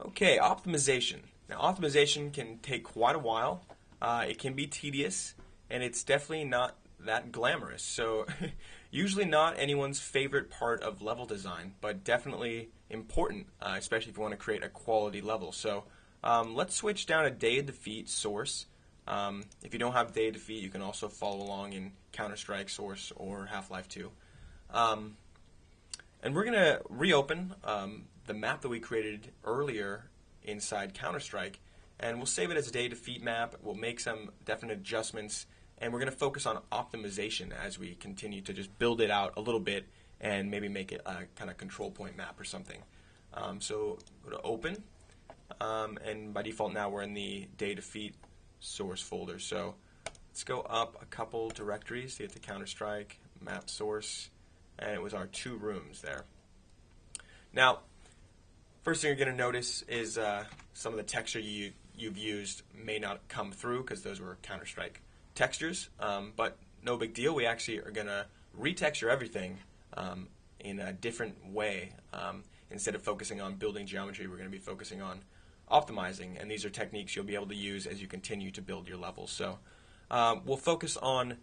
Okay, optimization. Now, optimization can take quite a while. It can be tedious, and it's definitely not that glamorous. So, usually not anyone's favorite part of level design, but definitely important, especially if you want to create a quality level. So, let's switch down to day of defeat source. If you don't have day of defeat, you can also follow along in Counter-Strike source or Half-Life 2. And we're going to reopen the map that we created earlier inside Counter-Strike, and we'll save it as a day defeat map. We'll make some definite adjustments, and we're going to focus on optimization as we continue to just build it out a little bit and maybe make it a kind of control point map or something. So go to open, and by default now we're in the day defeat source folder. So let's go up a couple directories to get to Counter-Strike, map source, and it was our 2 rooms there. Now, first thing you're going to notice is some of the texture you've used may not come through because those were Counter-Strike textures, but no big deal. We actually are going to retexture everything in a different way. Instead of focusing on building geometry, we're going to be focusing on optimizing, and these are techniques you'll be able to use as you continue to build your levels. So we'll focus on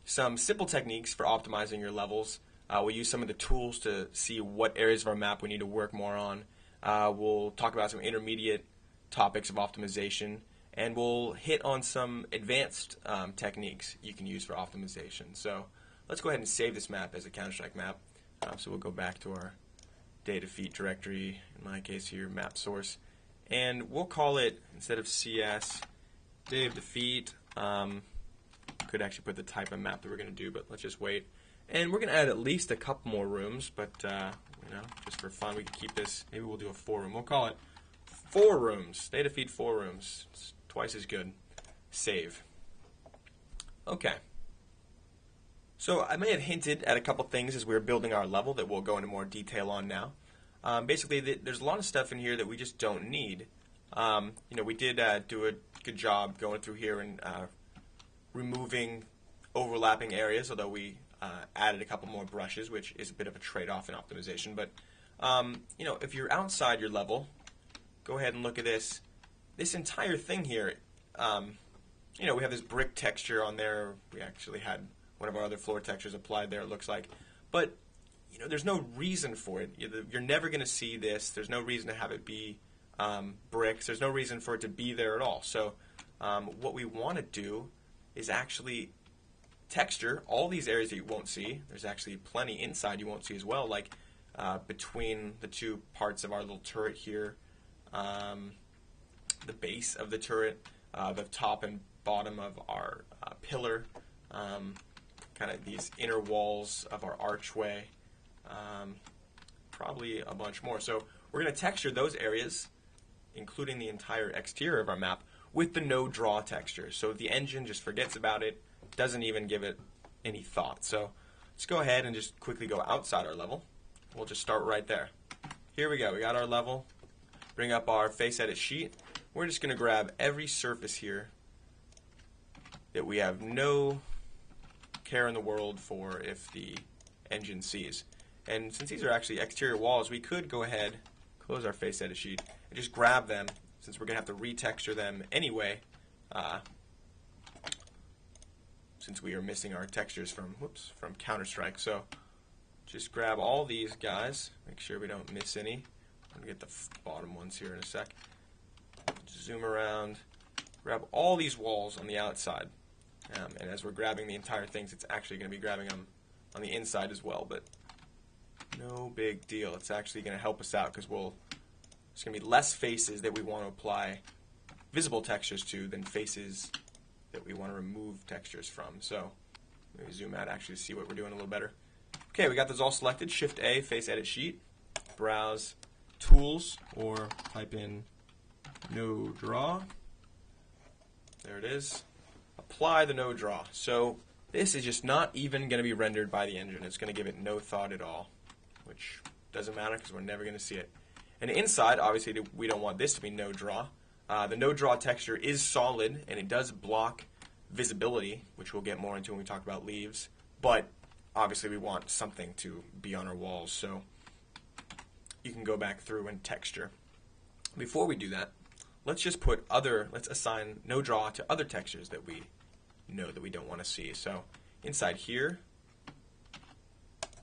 some simple techniques for optimizing your levels. We'll use some of the tools to see what areas of our map we need to work more on. We'll talk about some intermediate topics of optimization, and we'll hit on some advanced techniques you can use for optimization. So let's go ahead and save this map as a Counter-Strike map. So we'll go back to our day defeat directory, in my case here, map source, and we'll call it, instead of CS, day of defeat. Could actually put the type of map that we're going to do, but let's just wait. And we're going to add at least a couple more rooms, but just for fun, we can keep this. Maybe we'll do a 4-room. We'll call it 4 rooms. Day defeat 4 rooms. It's twice as good. Save. Okay. So I may have hinted at a couple things as we were building our level that we'll go into more detail on now. Basically, there's a lot of stuff in here that we just don't need. We did do a good job going through here and removing overlapping areas, although we added a couple more brushes, which is a bit of a trade-off in optimization. But if you're outside your level, go ahead and look at this. This entire thing here, we have this brick texture on there. We actually had one of our other floor textures applied there, it looks like. But there's no reason for it. You're never going to see this. There's no reason to have it be bricks. There's no reason for it to be there at all. So what we want to do is actually texture all these areas that you won't see. There's actually plenty inside you won't see as well, like between the 2 parts of our little turret here, the base of the turret, the top and bottom of our pillar, kind of these inner walls of our archway, probably a bunch more. So we're going to texture those areas, including the entire exterior of our map, with the no draw texture. So the engine just forgets about it, doesn't even give it any thought. So let's go ahead and just quickly go outside our level. We'll just start right there. Here we go. We got our level. Bring up our face edit sheet. We're just going to grab every surface here that we have no care in the world for if the engine sees. And since these are actually exterior walls, we could go ahead, close our face edit sheet, and just grab them, since we're going to have to retexture them anyway, since we are missing our textures from Counter-Strike. So just grab all these guys, make sure we don't miss any. I'm going to get the bottom ones here in a sec. Zoom around, grab all these walls on the outside. And as we're grabbing the entire things, it's actually going to be grabbing them on the inside as well, but no big deal. It's actually going to help us out because there's going to be less faces that we want to apply visible textures to than faces that we want to remove textures from. So let me zoom out actually to see what we're doing a little better. Okay, we got those all selected. Shift A, face edit sheet, browse tools, or type in no draw. There it is. Apply the no draw. So this is just not even going to be rendered by the engine. It's going to give it no thought at all, which doesn't matter because we're never going to see it. And inside, obviously, we don't want this to be no draw. The no draw texture is solid, and it does block visibility, which we'll get more into when we talk about leaves. But obviously, we want something to be on our walls, so you can go back through and texture. before we do that, let's assign no draw to other textures that we know that we don't want to see. So inside here,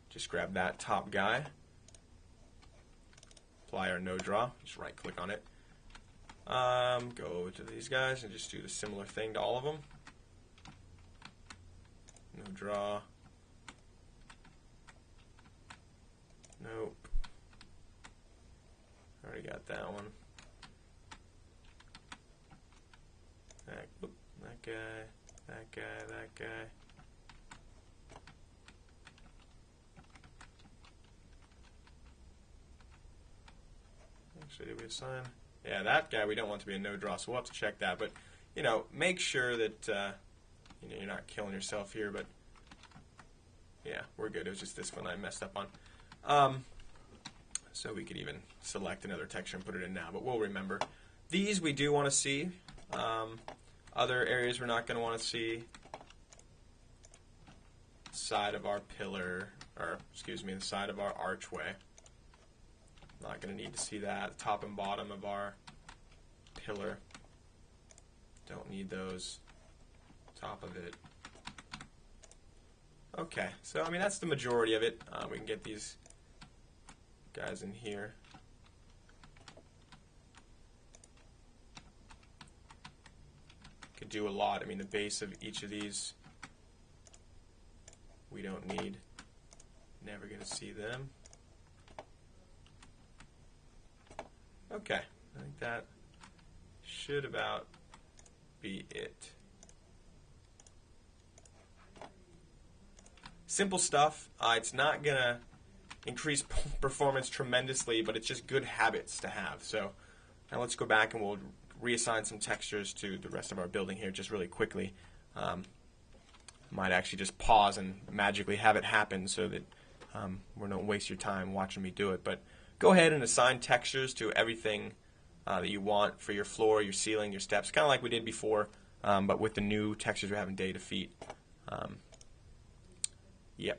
just grab that top guy, apply our no draw, just right click on it. Go over to these guys and just do the similar thing to all of them. No draw. Nope. Already got that one. That guy, that guy, that guy. Actually, did we assign? Yeah, that guy we don't want to be a no draw, so we'll have to check that. But make sure that you're not killing yourself here. But yeah, we're good. It was just this one I messed up on. So we could even select another texture and put it in now, but we'll remember. These we do want to see. Other areas we're not going to want to see. Side of our pillar, or excuse me, the side of our archway. Not going to need to see that. Top and bottom of our pillar. Don't need those. Top of it. Okay, so I mean that's the majority of it. We can get these guys in here. Could do a lot. I mean the base of each of these we don't need. Never going to see them. Okay, I think that should about be it. Simple stuff. It's not going to increase performance tremendously, but it's just good habits to have. So now let's go back and we'll reassign some textures to the rest of our building here just really quickly. Might actually just pause and magically have it happen so that we don't waste your time watching me do it. But go ahead and assign textures to everything that you want for your floor, your ceiling, your steps, kind of like we did before, but with the new textures we have in data feet. Yep,